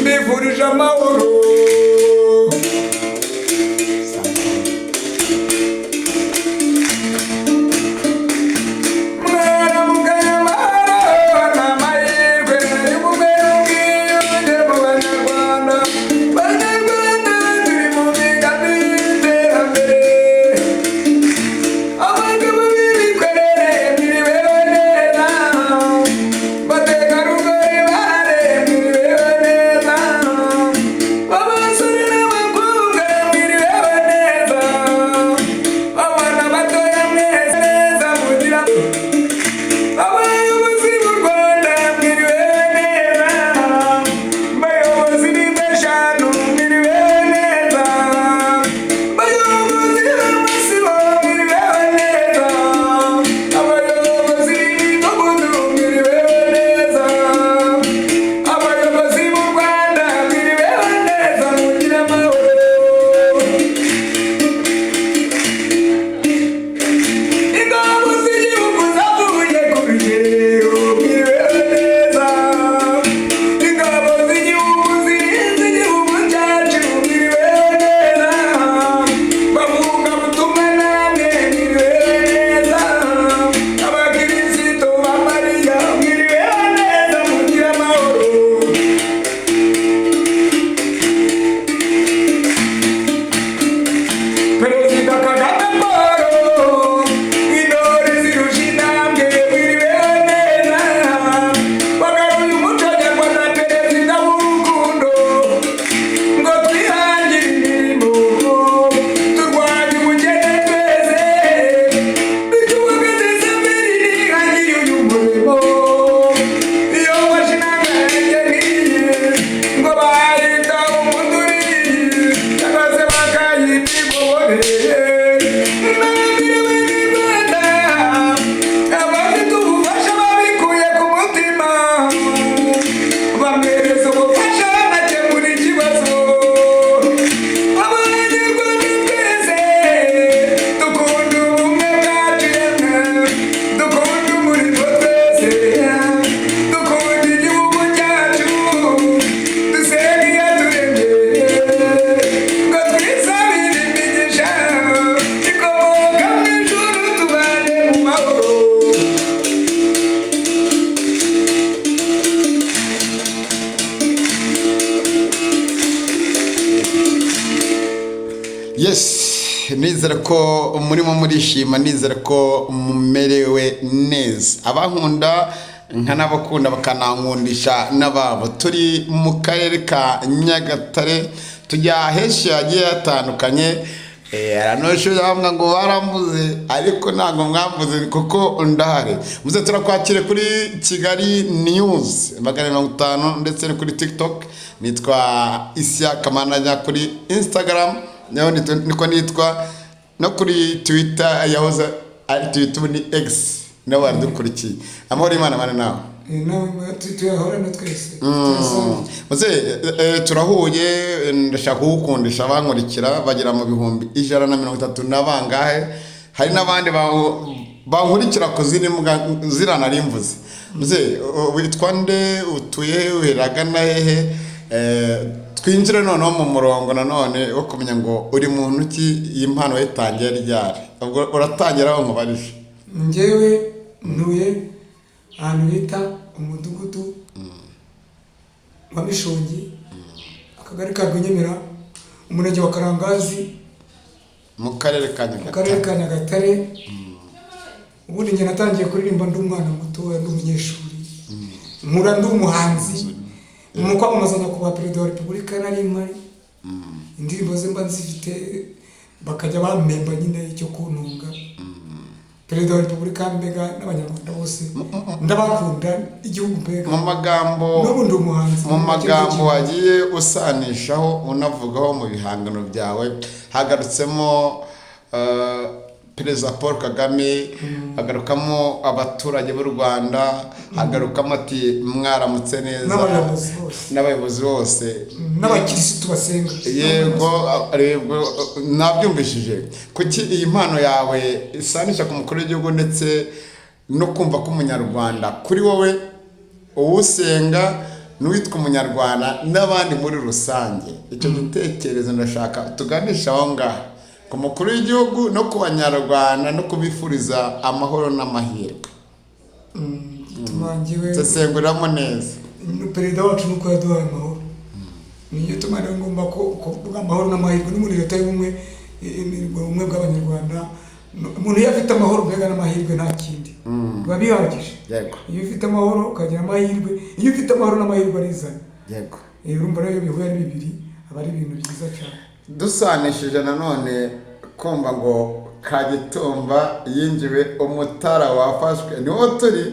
mbifurije amahoro nizera ko murimo murishima nizera ko mumerewe neza abankunda nkanabakunda bakanankundisha n'ababo turi mu karere ka Nyagatare tujya henshi hagiye hatandukanye aranosho yamwa ngo barambuze ariko ntago mwambuze kuko ndahari muze turakwakire kuri Kigali News 50 ndetse kuri TikTok nitwa Isiaka Mananya kuri Instagram naho niko nitwa no kuri Twitter yahoze ari Twitter ni X nawe wardukurikiye amahoro Imana mana nawe nawe tuyahorana twese muze turahuye ndashaka kugukundisha abankurikira bagira mu bihumbi 130 nabangahe hari nabandi bankurikira ko ziri zirana rimvuze muze witwa nde utuye wiragana hehe twinjire noneho mu murongo nanone wo kumenya ngo uri muntu ki impano yitangiye ryari ubwo uratangira aho nkubarije njyewe ntuye ahantu bita umudugudu wa Mishongi akagari ka Rwinyemera umurenge wa Karangazi mu karere ka Nyagatare ubundi njye natangiye kuririmba ndi umwana muto ndi umunyeshuri nkura ndi umuhanzi mu kwamamazanya ku Perezida wa Repubulika nari mari indirimbo ze mba nzifite bakajya bamemba nyine icyo kuntunga Perezida wa Repubulika mbega n'abanyarwanda bose ndabakunda igihugu mbega mu magambo n'ubundi umuhanzi mu magambo wagiye usanishaho unavugaho mu bihangano byawe hagarutsemo Perezida Paul Kagame agarukamo abaturage b'u Rwanda agarukamo ati mwaramutse neza n'abayobozi bose n'abakirisitu basenga yego nabyumvishije kuki iyi mpano yawe isanisha ku mukuru w'igihugu ndetse no kumva ko umunyarwanda kuri wowe uwusenga n'uwitwa umunyarwanda n'abandi muri rusange. Icyo gitekerezo ndashaka tuganisha aho ngaho ku mukuru w'igihugu no ku banyarwanda no kubifuriza amahoro n'amahirwe. Tusenguriramo neza perezida wacu nuko yaduhaye amahoro, niyo tumara ngomba kuvuga amahoro n'amahirwe no muri leta y'ubumwe bw'abanyarwanda. Umuntu iyo afite amahoro mbega n'amahirwe nta kindi biba bihagije. Iyo ufite amahoro ukagira amahirwe, iyo ufite amahoro n'amahirwe arizana. Urumva rero iyo bihuye ari bibiri aba ari ibintu byiza cyane. Dusanishije nanone kumva ngo Kagitumba yinjiwe, umutara wafashwe, niho turi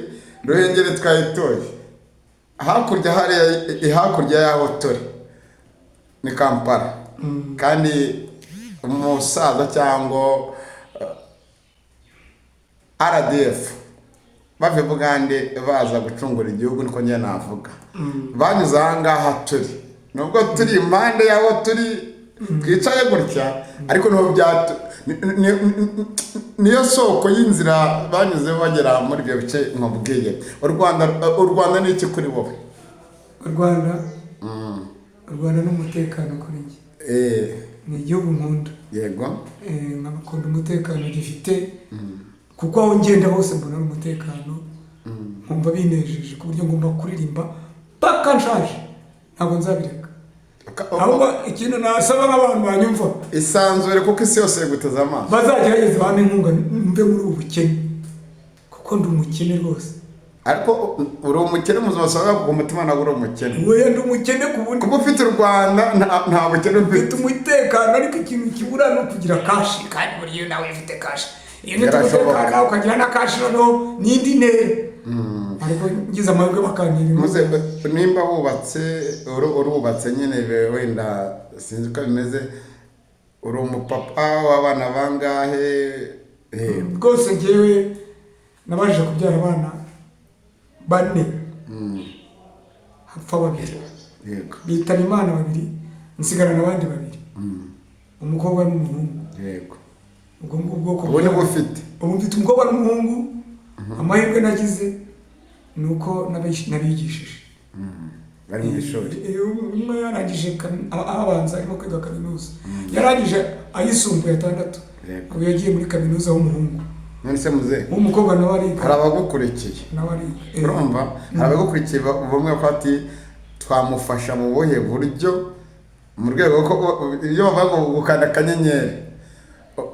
Ruhengeri twayitoye. Hakurya y'aho turi ni Kampala, kandi umusaza cyangwa RDF bave Bugande baza gucungura igihugu, niko njye navuga. Banyuze aha ngaha turi, nubwo turi impande y'aho turi twicaye gutya, ariko niyo soko y'inzira banyuze bagera muri ibyo bice nkubwiye. U Rwanda ni iki kuri wowe? U Rwanda n'umutekano kuri njye. Ni igihugu nkunda. Yego. Nkakunda umutekano gifite, kuko aho ngenda hose mbona umutekano, nkumva binejeje ku buryo ngomba kuririmba paka nshaje, ntabwo nzabireka. Ahubwo ikintu nasaba nk'abantu banyumva isanzure, kuko isi yose guteze amaso, bazagerageza bampe inkunga mve muri ubu bukene, kuko ndi umukene rwose. Ariko uri umukene muzima wasanga ku mutima ntabwo uri umukene. Oya, ndi umukene ku bundi, kuko ufite u Rwanda nta bukene ufite. Umutekano, ariko ikintu kibura no kugira kashi, kandi buri iyo nawe ufite kashi. Iyo ni umutekano ukagira na kashi, noneho n'indi ntera. Ariko ngize amahirwe bakantira. Nimba urubatse nyine wenda sinzi uko bimeze, uri umupapa w'abana bangahe? Rwose njyewe nabashije kubyara abana 4, hapfa 2. Yego. Bitana Imana 2, nsigarana abandi 2, umukobwa n'umuhungu. Yego. Ubwo ni bufite. Ubu mfite umukobwa n'umuhungu. Amahirwe nagize nuko nabigishije. Bari mu ishuri. Umwe yarangije abanza, arimo kwiga kaminuza. Yarangije ayisumbuye 6. Ubu yagiye muri kaminuza w'umuhungu. None se muze umukobwa nawe ariga. Hari abagukurikiye. Nawe ariga. Urumva? Hari abagukurikiye bamwe ko ati twamufasha mu buhe buryo, mu rwego ko iyo bavuga gukanda akanyenyeri,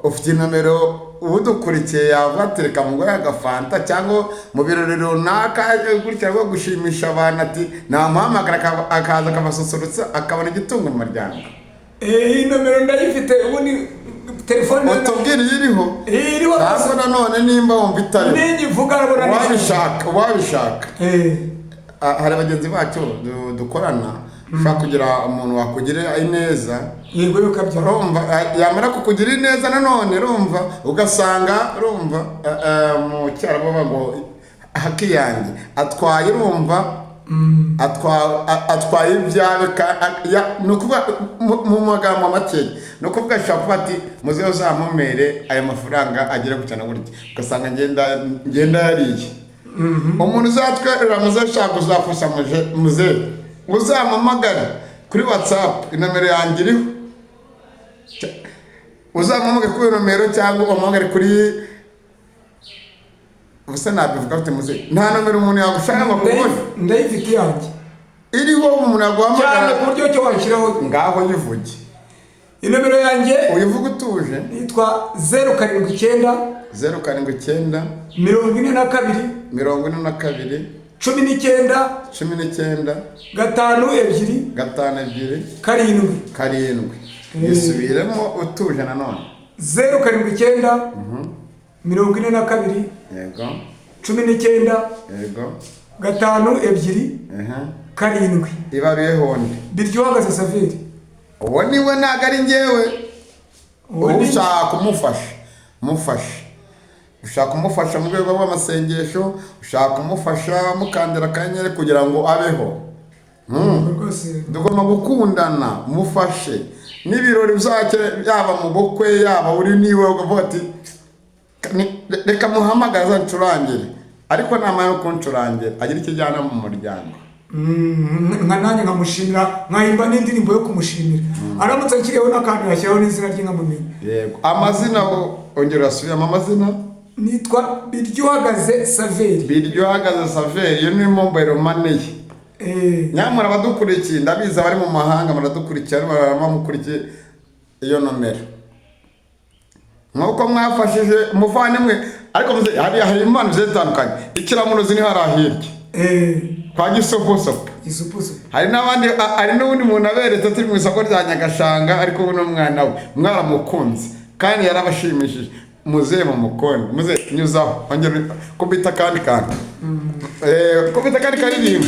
ufite nomero udukurikiye yabatereka mu goya gafanta, cyangwa mu birori runaka gutya rwo gushimisha abantu, ati namuhamagara akaza akabasusurutsa akabona igitungo mu muryango. Iyi nomero ndayifite, ubundi telefone utubwire iriho. Ntabwo nanone nimba wumva itari nivuga arabona wabishaka. Hari abagenzi bacu dukorana, ushaka kugira umuntu wakugira ineza. Yego yokabya. Urumva yamara kukugira ineza nanone, urumva ugasanga, urumva mu cyaro baba ngo hakiyange atwaye, urumva atwaye ibyawe, nukuvuga mu magambo make, nukuvuga ashaka ati muze uzamumere aya mafaranga agera gucana gutya, ugasanga ngenda yariye. Umuntu uzatwerera muze ashaka uzafasha muze uzamamagara kuri WhatsApp, inomero yanjye iriho. Uzamamagara kuri nomero cyangwa umamagare kuri ubusa nabivuga ufite muze. Nta nomero umuntu yagushaka ngo kubone. Ndayifite yanjye iriho, umuntu yaguhamagara cyane ku buryo cyo washyiraho. Ngaho yivuge inomero yanjye, uyivuga utuje. Nitwa 079 079 42 42 19 5 7 Yisubiremo utuje nanone. 079 42 Yego. 19 Yego. 5 7 Ibaruye honde. Biryohagaze Saveri. Uwo niwe ntago ari njyewe. Ushaka kumufasha, mufashe. Ushaka kumufasha mu rwego rw'amasengesho, ushaka kumufasha mukandira akanyenyeri kugira ngo abeho. Dugomba gukundana, mufashe. N'ibirori byake yaba mu bukwe yaba uri niwe ugavuga ati reka muhamagaza ncurangire, ariko nama yo kuncurangira agira ikijyana mu muryango. nka nanjye nkamushimira nkahimba n'indirimbo yo kumushimira aramutse akiriho n'akantu yashyiraho n'izina rye nkamumenye. yego amazina ongera urasubiramo amazina. nitwa Biryohagaze Saveri. Biryohagaze Saveri, iyo ni mobile money ye. nyamara abadukurikiye ndabizi abari mu mahanga muradukurikiye baramukurikiye iyo nomero nk'uko mwafashije umuvandimwe ariko hari impano zitandukanye ikiramunozi ni harahirye kwa Gisoposopo hari n'abandi hari n'ubundi muntu aberetse turi mu isoko rya Nyagashanga ariko ubu n'umwana we mwaramukunze kandi yarabashimishije muze mu mukondo muze nyuzaho ongera kubita kandi kubita kandi karirimba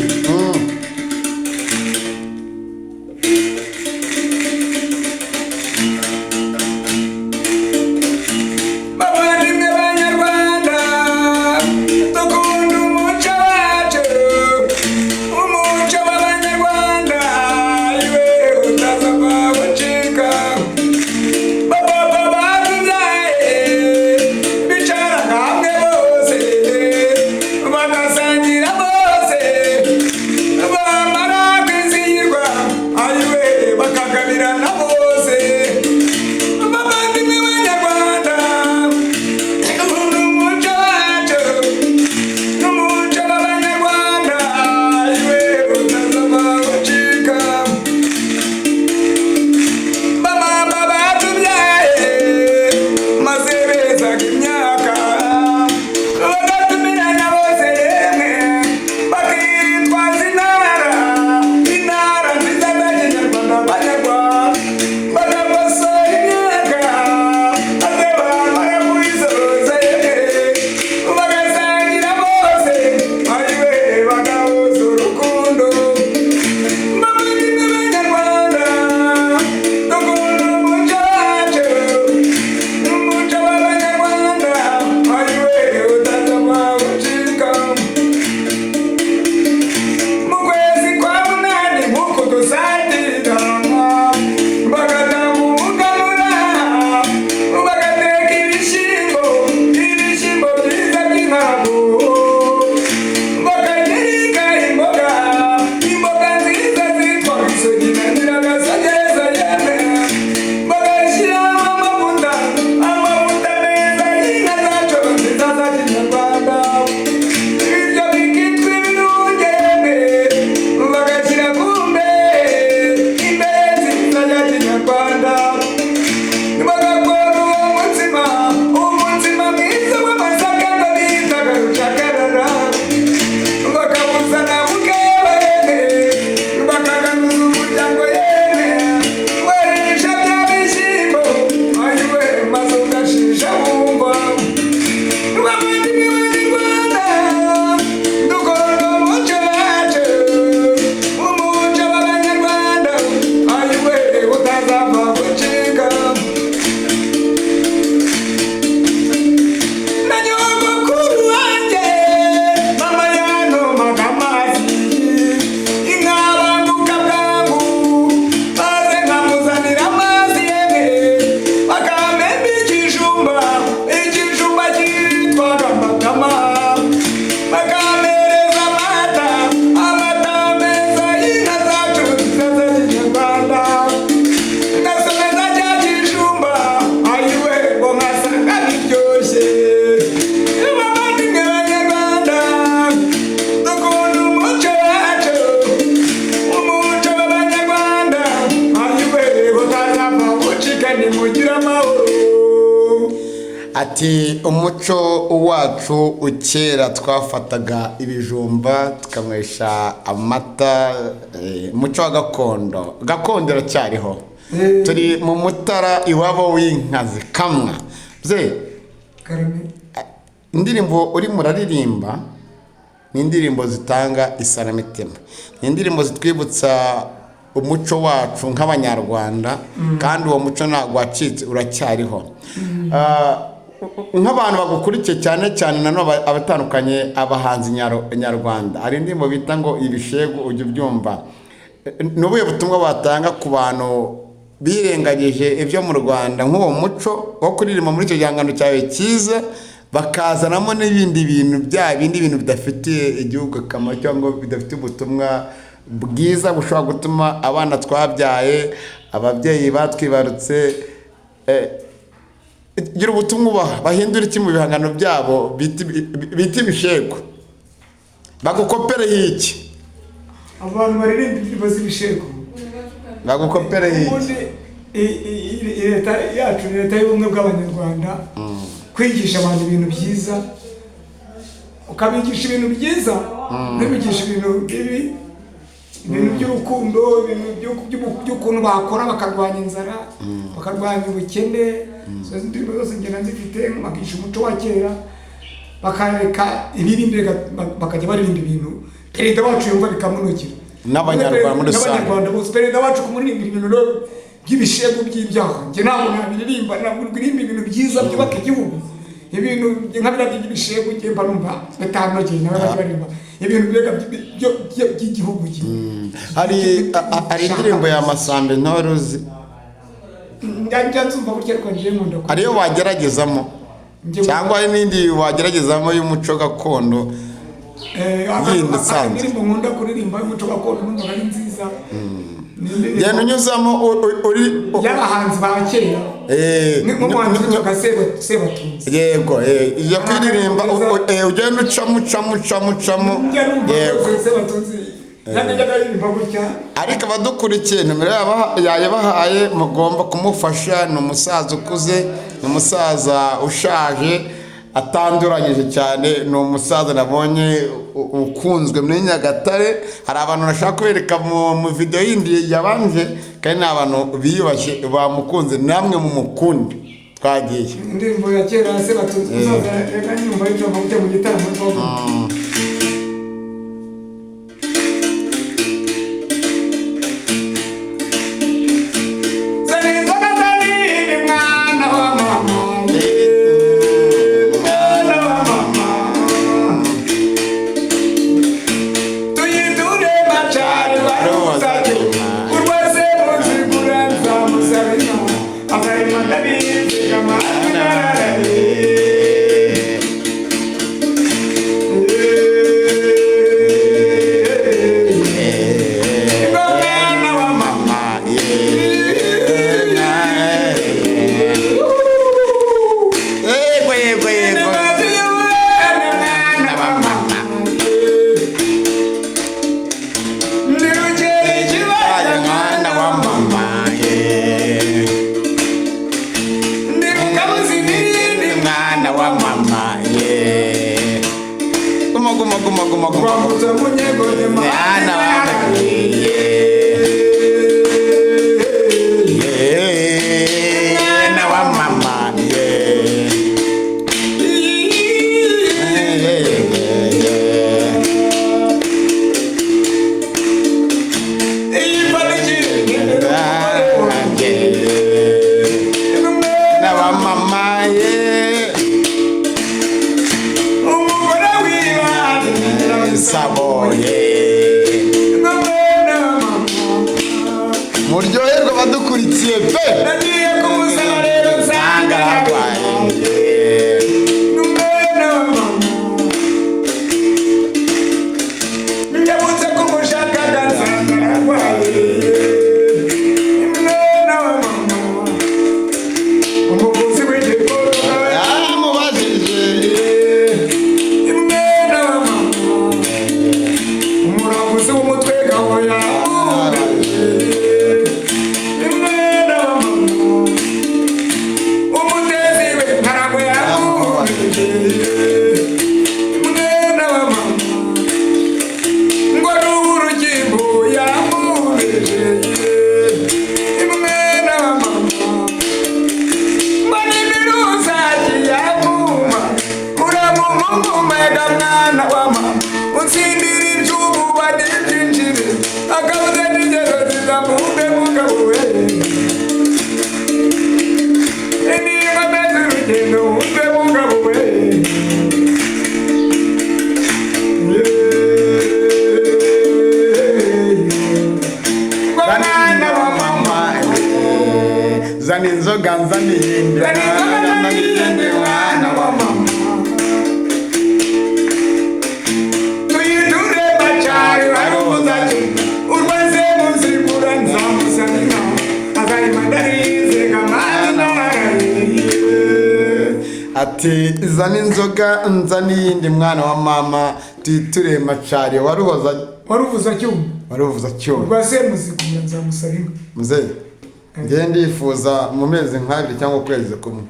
ati umuco wacu ukera twafataga ibijumba tukamwesha amata umuco wa gakondo iracyariho turi mu Mutara iwabo w'inkazi kamwa bye indirimbo uri muraririmba ni indirimbo zitanga isanamitima ni indirimbo zitwibutsa umuco wacu nk'abanyarwanda kandi uwo muco ntabwo wacitse uracyariho nk'abantu bagukurikiye cyane nanone abatandukanye abahanzi nyarwanda hari indirimbo bita ngo ibishegu ujye ubyumva n'ubuye butumwa batanga ku bantu birengagije ibyo mu Rwanda nk'uwo muco wo kuririmba muri icyo gihangano cyawe cyiza bakazanamo n'ibindi bintu bya bindi bintu bidafitiye igihugu akamaro cyangwa bidafite ubutumwa bwiza bushobora gutuma abana twabyaye ababyeyi batwibarutse gira ubutumwa ubaha bahindura iki mu bihangano byabo biti ibishego bagukopereho iki abantu baririmba indirimbo z'ibishego bagukopereho iki leta yacu ni leta y'ubumwe bw'abanyarwanda kwigisha abantu ibintu byiza ukabigisha ibintu byiza ntubigisha ibintu bibi ibintu by'urukundo ibintu by'ukuntu bakora bakarwanya inzara bakarwanya ubukene izo ndirimbo zose ngenda nzifite bakigisha umuco wa kera bakareka ibiri imbere bakajya baririmba ibintu perezida wacu yumva bikamunukira n'abanyarwanda muri rusange n'abanyarwanda bose perezida wacu kumuririmbira ibintu by'ibishego by'ibyaha njye ntabwo nabiririmba ntabwo uririmba ibintu byiza byubaka igihugu ibintu nka biriya by'ibishego njye mba numva bitanogeye nawe bajya baririmba ibintu by'igihugu hari indirimbo ya Masambe ntore uzi njya nzumva burya ariko njye nkunda ariyo wageragezamo cyangwa hari n'indi wageragezamo y'umuco gakondo yindi isanzwe indirimbo nkunda kuririmba y'umuco gakondo numva ari nziza genda unyuzamo uri y'abahanzi ba kera nk'umuhanzi witwa Sebatunzi yego iyo kuririmba ugenda ucamo yego Sebatunzi ariko abadukurikiye nimero yabahaye mugomba kumufasha ni umusaza ukuze ni umusaza ushaje atanduranyije cyane ni umusaza nabonye ukunzwe muri Nyagatare hari abantu nashaka kubereka mu video yindi yabanje kandi ni abantu biyubashye bamukunze namwe mu mukundi twagiye indirimbo ya kera Sebatunzi uzaza reka nyumva y'ibyo mu gitaramo muryoherwa badukurikiye pe Zani inzoga nzani yindi mwana wa mama ati zana inzoga nza n'iyindi mwana wa mama tuyiture macari waruvuza cyuma waruvuza cyuma rwase muzigura nzamusaba inka muzehe ngiye ndifuza mu mezi nk'abiri cyangwa ukwezi kumwe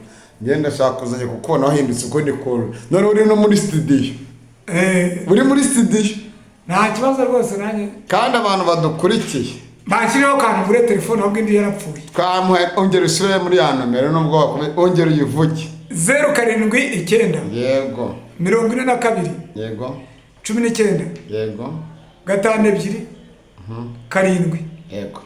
ngiye ndashaka kuzajya kukubona wahindutse uko ndi kuru none uri no muri studio uri muri studio nta kibazo rwose nanjye kandi abantu badukurikiye bashyiriyeho kantu muri telefone ahubwo indi yarapfuye twamuhe ongera usubire muri ya nomero nubwo ongera uyivuge 079 yego 42 yego 19 yego 52 7 yego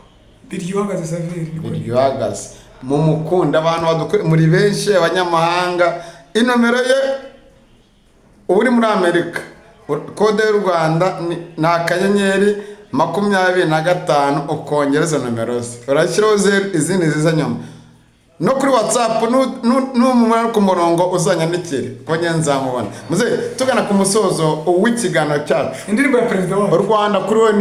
biryohagaze Saveri biryohagaze mu mukunda abantu badukore muri benshi abanyamahanga inomero ye uri muri Amerika kode y'u Rwanda ni akanyenyeri 25 ukongereza nomero ze urashyiraho izindi ziza nyuma no kuri WhatsApp n'umumara ku murongo uzanyandikire konye nzamubona muze tugana ku musozo w'ikiganiro cyacu indirimbo ya president wa Rwanda kuri we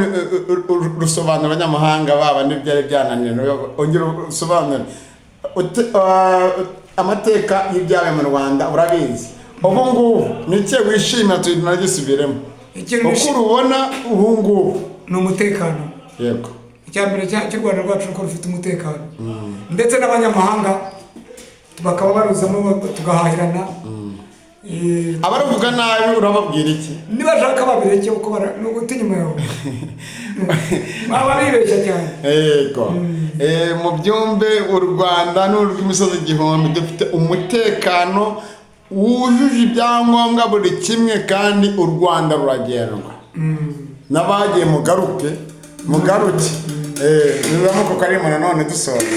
rusobanura abanyamahanga baba n'ibyari byananira ongera usobanura amateka y'ibyawe mu Rwanda urabizi ubu ngubu ni cye wishimira tunagisubiremo uko ubona ubu ngubu ni umutekano yego icyambere cy'u Rwanda rwacu ko rufite umutekano ndetse n'abanyamahanga bakaba baruzamo tugahahirana abaruvuga nabi urababwira iki nibashaka babireke uko n'uguti nyuma yawe baba bibeshya cyane yego mu byumbe u Rwanda n'urw'imisozi igihumbi dufite umutekano wujuje ibyangombwa buri kimwe kandi u Rwanda ruragendwa n'abagiye mugaruke nibamo ko karimo nanone dusoza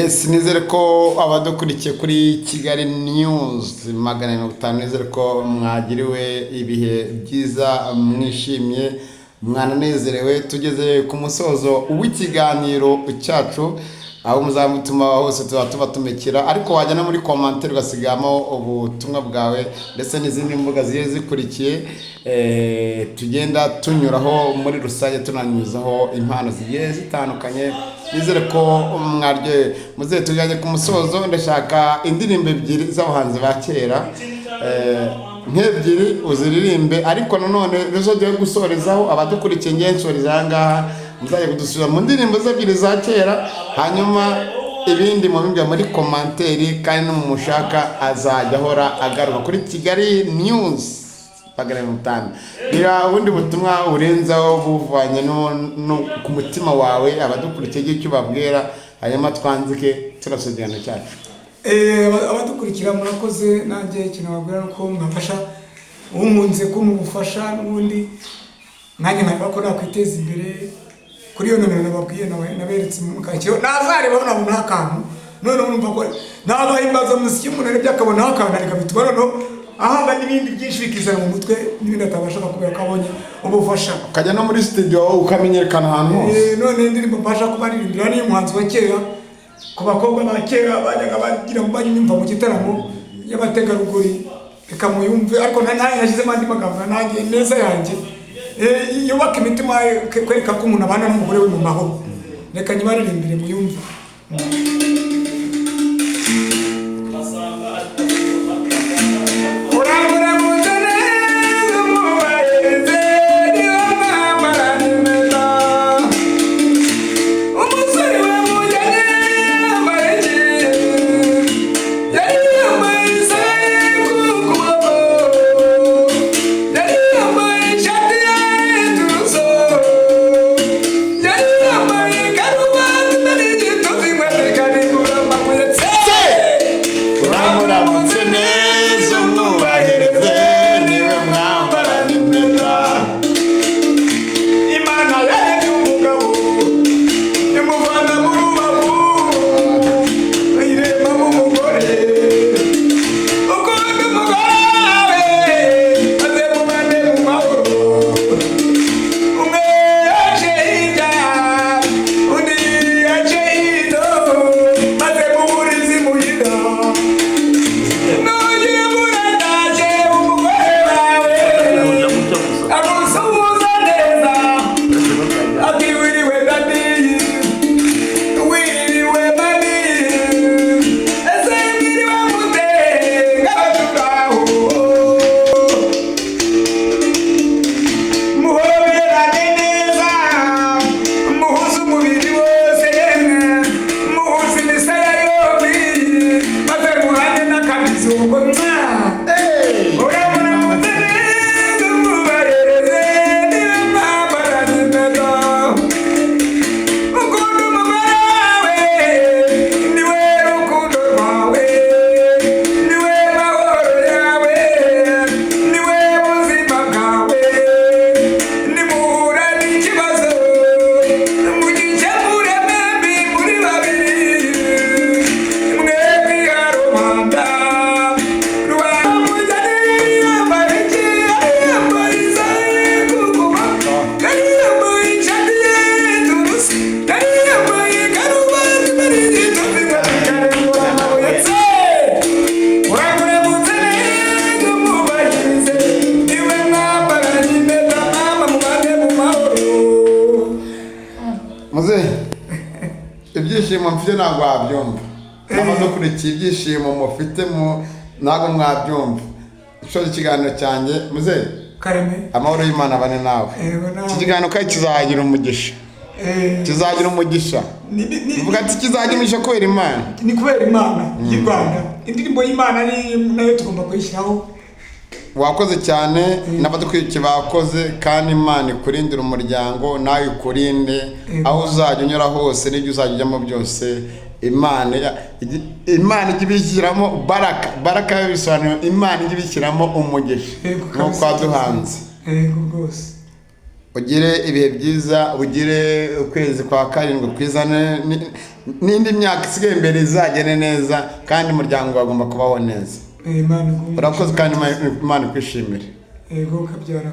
Yes, nizere ko abadukurikiye kuri Kigali News 550 nizere ko mwagiriwe ibihe byiza mwishimye mwananezerewe. Tugeze ku musozo w'ikiganiro cyacu, aho muzamutuma hose tubatumikira, ariko wajyana muri commentaire ugasigamo ubutumwa bwawe ndetse n'izindi mbuga ziye zikurikiye tugenda tunyuraho muri rusange tunanyuzaho impano zigiye zitandukanye. Nizere ko mwarye muze tujyanye ku musozo. Ndashaka indirimbo ebyiri z'abahanzi ba kera, nk'ebyiri uziririmbe, ariko nanone rezo giye gusorezaho abadukurikiye ngensoreza ahangaha muzaye kudusubira mu ndirimbo z'ebyiri za kera, hanyuma ibindi mubimbya muri commentaire, kandi n'umushaka azajya ahora agaruka kuri Kigali News 550. Bira ubundi butumwa urenzaho buvanye no ku mutima wawe abadukurikiye icyo babwira, hanyuma twanzike turasojyana cyacu. Abadukurikira murakoze, nanjye ikintu babwira nuko mwafasha umunze ko mubufasha, n'ubundi nanjye ntabwo ko nakwiteza imbere kuri iyo nomero nababwiye naberetse mu kacyo nazare babona mu nakantu none urumva ko nabahimbaza muziki umuntu ari byakabona akantu ariko bitubara no ahaba n'ibindi byinshi bikizana mu mutwe n'ibindi atabasha kubera ko abonye ubufasha, ukajya no muri studio ukamenyekana ahantu hose. None indirimbo mbasha kubaririmbira ni umuhanzi wa kera, ku bakobwa ba kera bajyaga bagira ngo banyumva mu gitaramo y'abategarugori reka muyumve, ariko nanjye nashyizemo andi magambo nanjye neza yanjye yubaka imitima kwereka ko umuntu abana n'umugore we mu mahoro. Reka nyibaririmbire muyumve. Ibyishimo mfite ntabwo wabyumva, n'abadukurikiye ibyishimo mufite ntabwo mwabyumva. Nshoje ikiganiro cyanjye muzehe Kareme, amahoro y'Imana abane nawe. Iki kiganiro kandi kizagira umugisha, kizagira umugisha. Uvuga ati kizagira umugisha kubera Imana, ni kubera Imana y'u Rwanda. Indirimbo y'Imana ni nayo tugomba kuyishyiraho. Wakoze cyane, n'abadukurikiye bakoze, kandi Imana ikurindira umuryango, nawe ikurinde aho uzajya unyura hose n'ibyo uzajya ujyamo byose. Imana ijya ibishyiramo baraka bisobanuye Imana ijya ibishyiramo umugisha nk'uko waduhanze. Yego rwose. ugire ibihe byiza, ugire ukwezi kwa karindwi kwiza, n'indi myaka isigaye imbere izagene neza, kandi umuryango wagomba kubaho neza. Urakoze kandi Imana ikwishimire. Yego kabyara.